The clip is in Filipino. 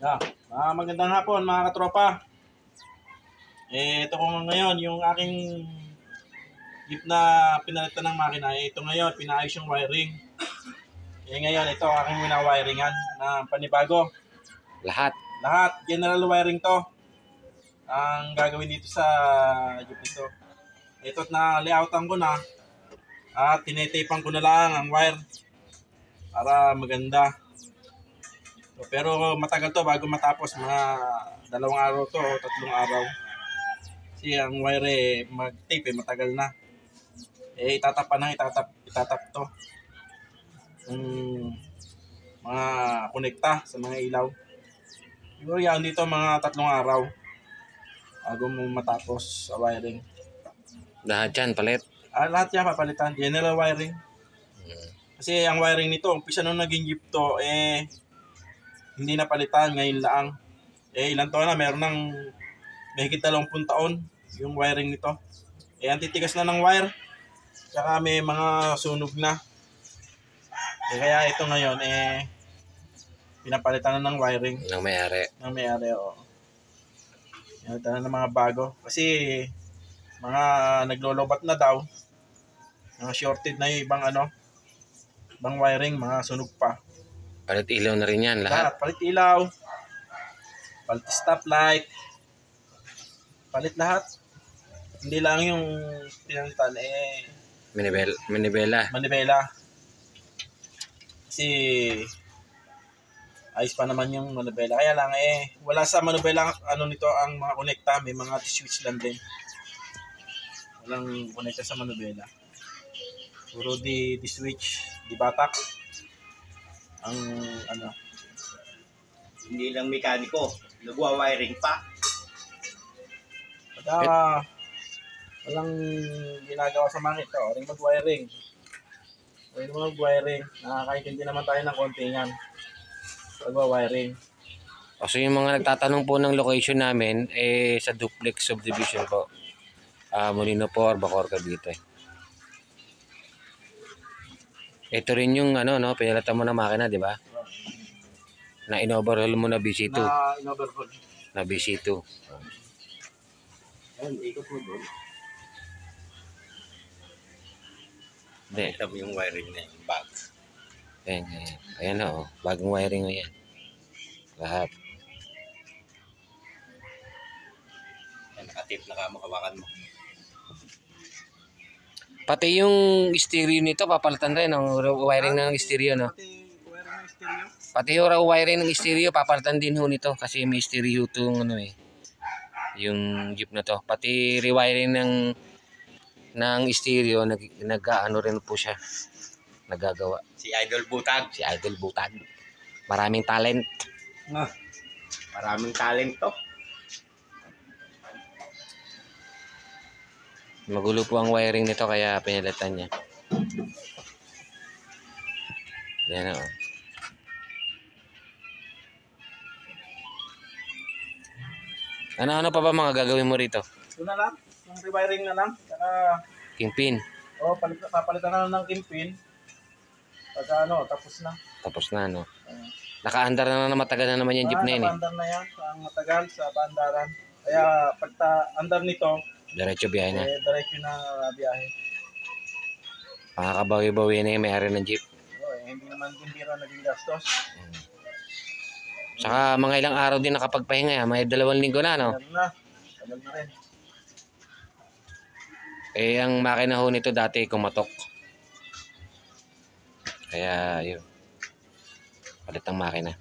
Yeah. Magandang hapon mga katropa. Ito ko ngayon yung aking jeep na pinalitan ng makina. Ito ngayon, pinaayos yung wiring. Ngayon, ito aking winawiringan na panibago. Lahat. Lahat, general wiring to. Ang gagawin dito sa jeep nito. Ito na layoutan ko na at tinetapan ko na lang ang wire para maganda. Pero matagal to bago matapos, mga 2 araw to o 3 araw. Kasi ang wire mag-tape matagal na. Itatap pa nang itatap to. Mga konekta sa mga ilaw. Siguro yan dito mga 3 araw bago mo matapos sa wiring. Lahat yan, palit. Lahat yan papalitan. General wiring. Kasi ang wiring nito, umpisa nung naging jeep to, hindi na palitan, ngayon lang. Ilan taon na, meron ng mahigit 20 taon yung wiring nito. Ang titigas na ng wire. Tsaka may mga sunog na. Kaya ito ngayon, pinapalitan na ng wiring. Ng may-ari. Ng may-ari, oo. Pinapalitan na ng mga bago. Kasi, mga naglolobat na daw. Mga shorted na yung ibang wiring, mga sunog pa. Palit ilaw na rin yan, lahat. Palit ilaw. Palit stoplight. Palit lahat. Hindi lang yung pinalitan, Manibela. Kasi ayos pa naman yung manibela. Kaya lang wala sa manibela nito ang mga konekta, may mga switch lang din. Walang konekta sa manibela. Puro di switch, di batak. Ang Hindi lang mekaniko, nagwa-wiring pa. Pagka walang ginagawa sa mga ito, ring mag-wiring. Nakakaintindi naman tayo ng konti yan. Pag-wiring. So yung mga nagtatanong po ng location namin, sa Duplex Subdivision po. Molino Por, Bacoor, Cavite. Ito rin yung pinalitan mo na makina, di ba? Na in-overhaul mo na BC2. Na in-overhaul. Na BC2. Ayun, ikot mo doon. Hindi. Kita mo yung wiring na yung bag. Ayan o. Bagong wiring mo yan. Lahat. Yan, nakatip na kamakawakan mo. Pati yung stereo nito, papalitan rin ang wiring ng stereo, no? Pati yung wiring ng stereo, papalitan din ho nito kasi may stereo itong yung jeep na to. Pati rewiring ng stereo, nag-ano rin po siya. Nagagawa. Si Idol Butag. Si Idol Butag. Maraming talent. Maraming talent to. Magulo po ang wiring nito kaya pinalitan niya. Yan o. Ano pa ba mga gagawin mo rito? Ito na lang. Yung rewiring na lang. Saka, Kingpin. papalitan na lang ng kingpin. Pagka tapos na. Tapos na, no? Naka-andar na matagal na naman yung jeep na yun. Naka-andar na yan. Ang matagal sa bandaran. Kaya pagka andar nito, Diretso biyahe na. diretso na biyahe. Pakakabawi-bawi na yung may-ari ng jeep. Hindi naman din biro naging gastos. Saka mga ilang araw din nakapagpahinga. May 2 linggo na, no? Tagal na. Tagal na rin. Ang makina ho nito dati kumatok. Kaya yun. Palit ang makina.